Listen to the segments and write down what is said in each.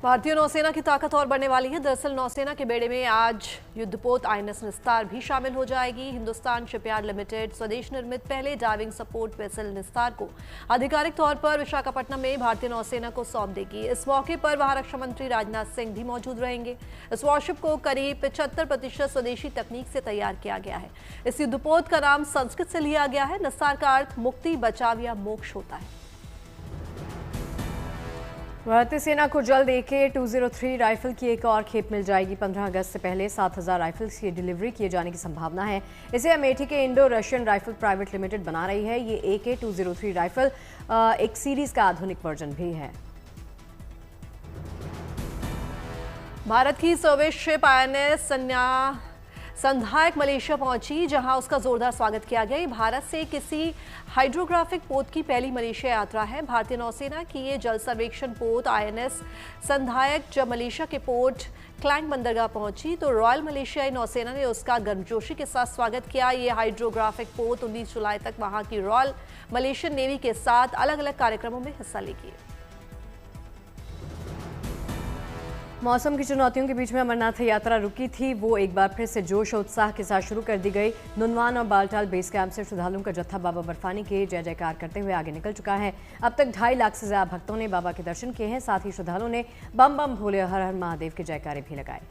भारतीय नौसेना की ताकत और बढ़ने वाली है। दरअसल नौसेना के बेड़े में आज युद्धपोत आईएनएस निस्तार भी शामिल हो जाएगी। हिंदुस्तान शिपयार्ड लिमिटेड स्वदेश निर्मित पहले डाइविंग सपोर्ट वेसल निस्तार को आधिकारिक तौर पर विशाखापट्टनम में भारतीय नौसेना को सौंप देगी। इस मौके पर वहां रक्षा मंत्री राजनाथ सिंह भी मौजूद रहेंगे। इस वॉरशिप को करीब 75% स्वदेशी तकनीक से तैयार किया गया है। इस युद्धपोत का नाम संस्कृत से लिया गया है। निस्तार का अर्थ मुक्ति, बचाव या मोक्ष होता है। भारतीय सेना को जल्द AK-203 राइफल की एक और खेप मिल जाएगी। 15 अगस्त से पहले 7,000 राइफल्स की डिलीवरी किए जाने की संभावना है। इसे अमेठी के Indo Russian rifle private limited बना रही है। ये AK-203 राइफल एक सीरीज का आधुनिक वर्जन भी है। भारत की सर्विस शिप INS संधायक मलेशिया पहुंची, जहां उसका जोरदार स्वागत किया गया। भारत से किसी हाइड्रोग्राफिक पोत की पहली मलेशिया यात्रा है। भारतीय नौसेना की ये जल सर्वेक्षण पोत INS संधायक जब मलेशिया के पोर्ट क्लैंग बंदरगाह पहुंची तो रॉयल मलेशियाई नौसेना ने उसका गर्मजोशी के साथ स्वागत किया। ये हाइड्रोग्राफिक पोत 19 जुलाई तक वहां की रॉयल मलेशियन नेवी के साथ अलग अलग कार्यक्रमों में हिस्सा लेगी। मौसम की चुनौतियों के बीच में अमरनाथ यात्रा रुकी थी, वो एक बार फिर से जोश और उत्साह के साथ शुरू कर दी गई। नुनवान और बालटाल बेस कैंप से श्रद्धालुओं का जत्था बाबा बर्फानी के जय जयकार करते हुए आगे निकल चुका है। अब तक 2.5 लाख से ज्यादा भक्तों ने बाबा के दर्शन किए हैं। साथ ही श्रद्धालुओं ने बम बम भोले हर हर महादेव के जयकारे भी लगाए।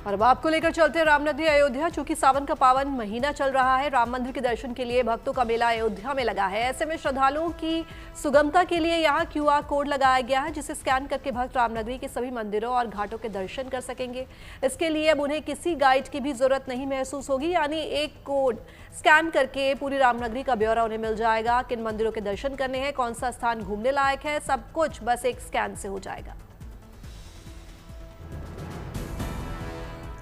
और अब आपको लेकर चलते हैं रामनगरी अयोध्या। चूंकि सावन का पावन महीना चल रहा है, राम मंदिर के दर्शन के लिए भक्तों का मेला अयोध्या में लगा है। ऐसे में श्रद्धालुओं की सुगमता के लिए यहाँ QR कोड लगाया गया है, जिसे स्कैन करके भक्त रामनगरी के सभी मंदिरों और घाटों के दर्शन कर सकेंगे। इसके लिए अब उन्हें किसी गाइड की भी जरूरत नहीं महसूस होगी, यानी एक कोड स्कैन करके पूरी रामनगरी का ब्यौरा उन्हें मिल जाएगा। किन मंदिरों के दर्शन करने हैं, कौन सा स्थान घूमने लायक है, सब कुछ बस एक स्कैन से हो जाएगा।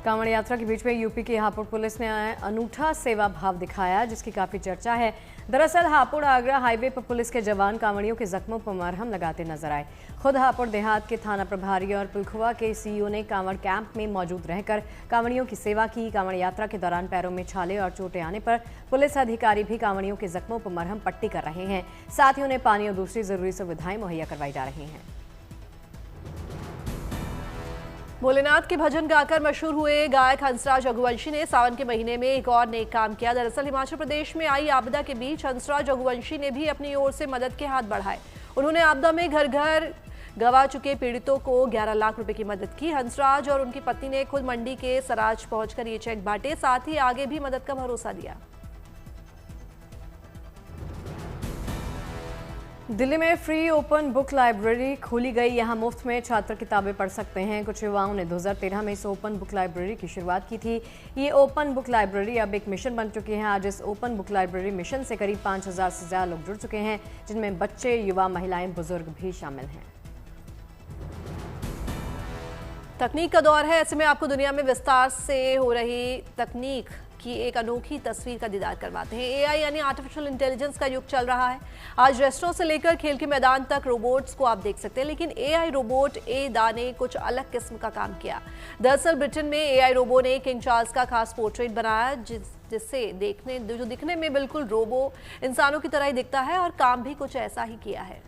कांवड़ यात्रा के बीच में यूपी की हापुड़ पुलिस ने अनूठा सेवा भाव दिखाया, जिसकी काफी चर्चा है। दरअसल हापुड़ आगरा हाईवे पर पुलिस के जवान कांवड़ियों के जख्मों पर मरहम लगाते नजर आए। खुद हापुड़ देहात के थाना प्रभारी और पिलखुआ के CEO ने कांवड़ कैंप में मौजूद रहकर कांवड़ियों की सेवा की। कांवड़ यात्रा के दौरान पैरों में छाले और चोटें आने पर पुलिस अधिकारी भी कांवड़ियों के जख्मों पर मरहम पट्टी कर रहे हैं। साथ ही उन्हें पानी और दूसरी जरूरी सुविधाएं मुहैया करवाई जा रही हैं। भोलेनाथ के भजन गाकर मशहूर हुए गायक हंसराज रघुवंशी ने सावन के महीने में एक और नेक काम किया। दरअसल हिमाचल प्रदेश में आई आपदा के बीच हंसराज रघुवंशी ने भी अपनी ओर से मदद के हाथ बढ़ाए। उन्होंने आपदा में घर घर गंवा चुके पीड़ितों को 11 लाख रुपए की मदद की। हंसराज और उनकी पत्नी ने खुद मंडी के सराज पहुंचकर ये चेक बांटे, साथ ही आगे भी मदद का भरोसा दिया। दिल्ली में फ्री ओपन बुक लाइब्रेरी खोली गई। यहां मुफ्त में छात्र किताबें पढ़ सकते हैं। कुछ युवाओं ने 2013 में इस ओपन बुक लाइब्रेरी की शुरुआत की थी। ये ओपन बुक लाइब्रेरी अब एक मिशन बन चुकी है। आज इस ओपन बुक लाइब्रेरी मिशन से करीब 5,000 से ज्यादा लोग जुड़ चुके हैं, जिनमें बच्चे, युवा, महिलाएं, बुजुर्ग भी शामिल हैं। तकनीक का दौर है, ऐसे में आपको दुनिया में विस्तार से हो रही तकनीक की एक अनोखी तस्वीर का दीदार करवाते हैं। AI यानी आर्टिफिशियल इंटेलिजेंस का युग चल रहा है। आज रेस्टोरेंट से लेकर खेल के मैदान तक रोबोट्स को आप देख सकते हैं, लेकिन AI रोबोट एदा ने कुछ अलग किस्म का काम किया। दरअसल ब्रिटेन में AI रोबो ने किंग चार्ल्स का खास पोर्ट्रेट बनाया, जिससे दिखने में बिल्कुल रोबो इंसानों की तरह ही दिखता है और काम भी कुछ ऐसा ही किया है।